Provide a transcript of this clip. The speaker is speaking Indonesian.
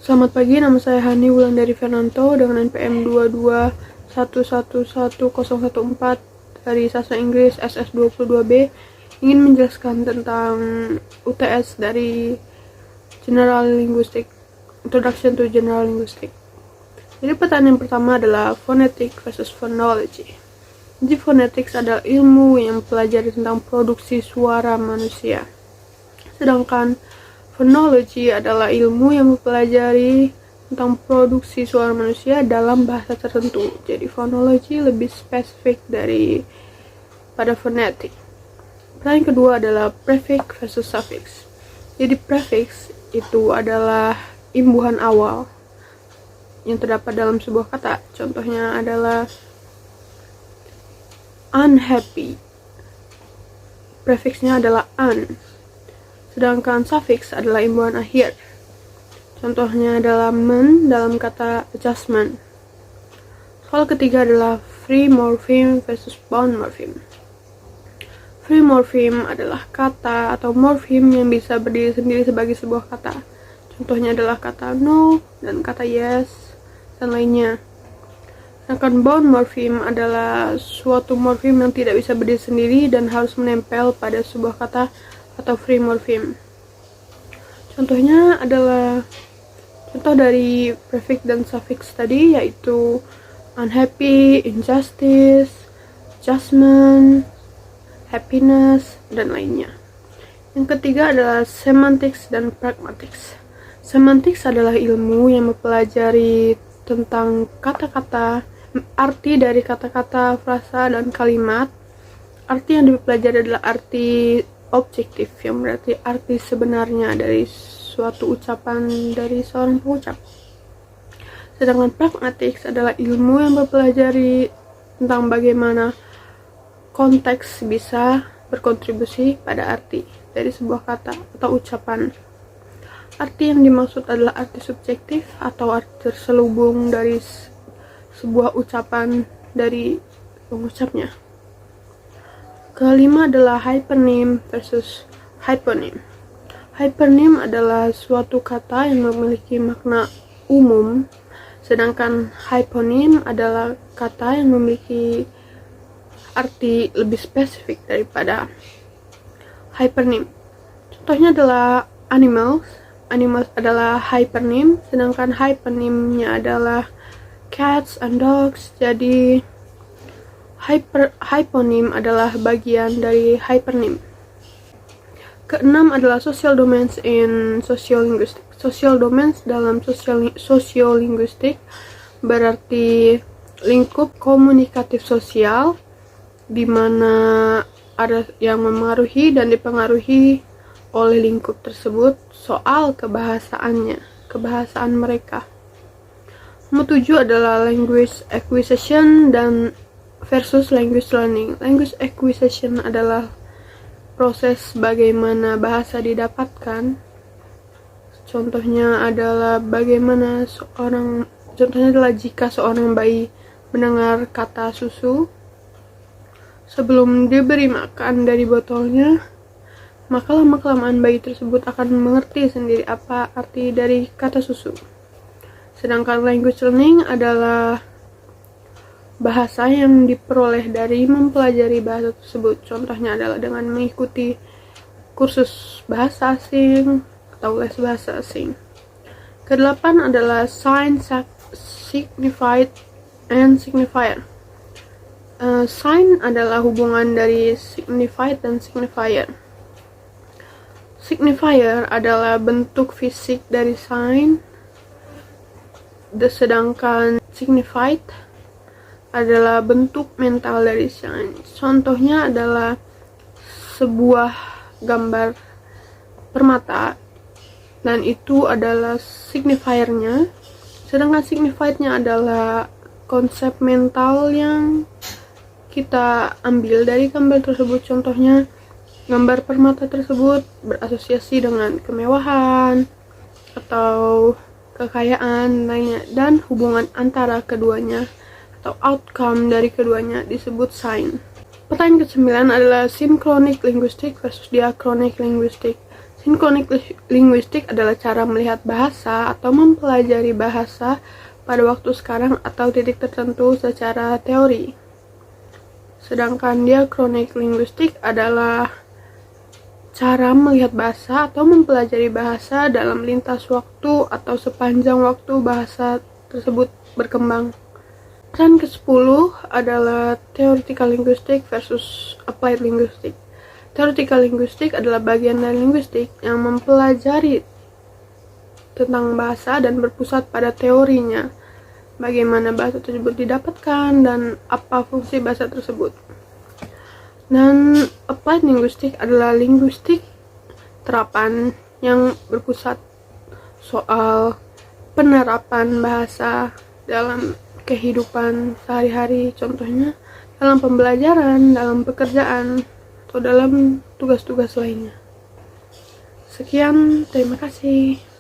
Selamat pagi, nama saya Hani Wulandari Fernanto dengan NPM 221111014 dari Sastra Inggris SS22B, ingin menjelaskan tentang UTS dari General Linguistic, Introduction to General Linguistic. Jadi pertanyaan pertama adalah phonetic versus phonology. Jadi phonetics adalah ilmu yang mempelajari tentang produksi suara manusia, sedangkan phonology adalah ilmu yang mempelajari tentang produksi suara manusia dalam bahasa tertentu. Jadi phonology lebih spesifik pada phonetic. Pertanyaan kedua adalah prefix versus suffix. Jadi prefix itu adalah imbuhan awal yang terdapat dalam sebuah kata. Contohnya adalah unhappy. Prefixnya adalah un. Sedangkan suffix adalah imbuhan akhir. Contohnya adalah men dalam kata adjustment. Soal ketiga adalah free morpheme versus bound morpheme. Free morpheme adalah kata atau morpheme yang bisa berdiri sendiri sebagai sebuah kata. Contohnya adalah kata no dan kata yes dan lainnya. Sedangkan bound morpheme adalah suatu morpheme yang tidak bisa berdiri sendiri dan harus menempel pada sebuah kata atau free morpheme. Contohnya adalah contoh dari prefix dan suffix tadi, yaitu unhappy, injustice, adjustment, happiness, dan lainnya. Yang ketiga adalah semantics dan pragmatics. Semantics adalah ilmu yang mempelajari tentang kata-kata, arti dari kata-kata, frasa, dan kalimat. Arti yang dipelajari adalah arti objektif, yang berarti arti sebenarnya dari suatu ucapan dari seorang pengucap. Sedangkan pragmatics adalah ilmu yang mempelajari tentang bagaimana konteks bisa berkontribusi pada arti dari sebuah kata atau ucapan. Arti yang dimaksud adalah arti subjektif atau arti terselubung dari sebuah ucapan dari pengucapnya. Kelima adalah hypernym versus hyponym. Hypernym adalah suatu kata yang memiliki makna umum, sedangkan hyponym adalah kata yang memiliki arti lebih spesifik daripada hypernym. Contohnya adalah animals. Animals adalah hypernym, sedangkan hyponymnya adalah cats and dogs. Jadi hyponym adalah bagian dari hypernym. Keenam adalah social domains in sociolinguistic. Social domains dalam sociolinguistic berarti lingkup komunikatif sosial, di mana ada yang memengaruhi dan dipengaruhi oleh lingkup tersebut soal kebahasaan mereka. Nomor 7 adalah language acquisition dan versus language learning. Language acquisition adalah proses bagaimana bahasa didapatkan. Contohnya adalah jika seorang bayi mendengar kata susu, sebelum diberi makan dari botolnya, maka lama-kelamaan bayi tersebut akan mengerti sendiri apa arti dari kata susu. Sedangkan language learning adalah bahasa yang diperoleh dari mempelajari bahasa tersebut. Contohnya adalah dengan mengikuti kursus bahasa asing atau les bahasa asing. Kedelapan adalah sign, signified, and signifier. Sign adalah hubungan dari signified dan signifier. Signifier adalah bentuk fisik dari sign, sedangkan signified adalah bentuk mental dari sign. Contohnya adalah sebuah gambar permata, dan itu adalah signifiernya, sedangkan signifiednya adalah konsep mental yang kita ambil dari gambar tersebut. Contohnya, gambar permata tersebut berasosiasi dengan kemewahan atau kekayaan lainnya, dan hubungan antara keduanya atau outcome dari keduanya disebut sign. Pertanyaan ke-9 adalah synchronic linguistic versus diachronic linguistic. Sinkronik linguistik adalah cara melihat bahasa atau mempelajari bahasa pada waktu sekarang atau titik tertentu secara teori. Sedangkan diakronik linguistik adalah cara melihat bahasa atau mempelajari bahasa dalam lintas waktu atau sepanjang waktu bahasa tersebut berkembang. Dan ke-10 adalah theoretical linguistic versus applied linguistic. Theoretical linguistic adalah bagian dari linguistik yang mempelajari tentang bahasa dan berpusat pada teorinya, bagaimana bahasa tersebut didapatkan dan apa fungsi bahasa tersebut. Dan applied linguistic adalah linguistik terapan yang berpusat soal penerapan bahasa dalam kehidupan sehari-hari, contohnya dalam pembelajaran, dalam pekerjaan, atau dalam tugas-tugas lainnya. Sekian, terima kasih.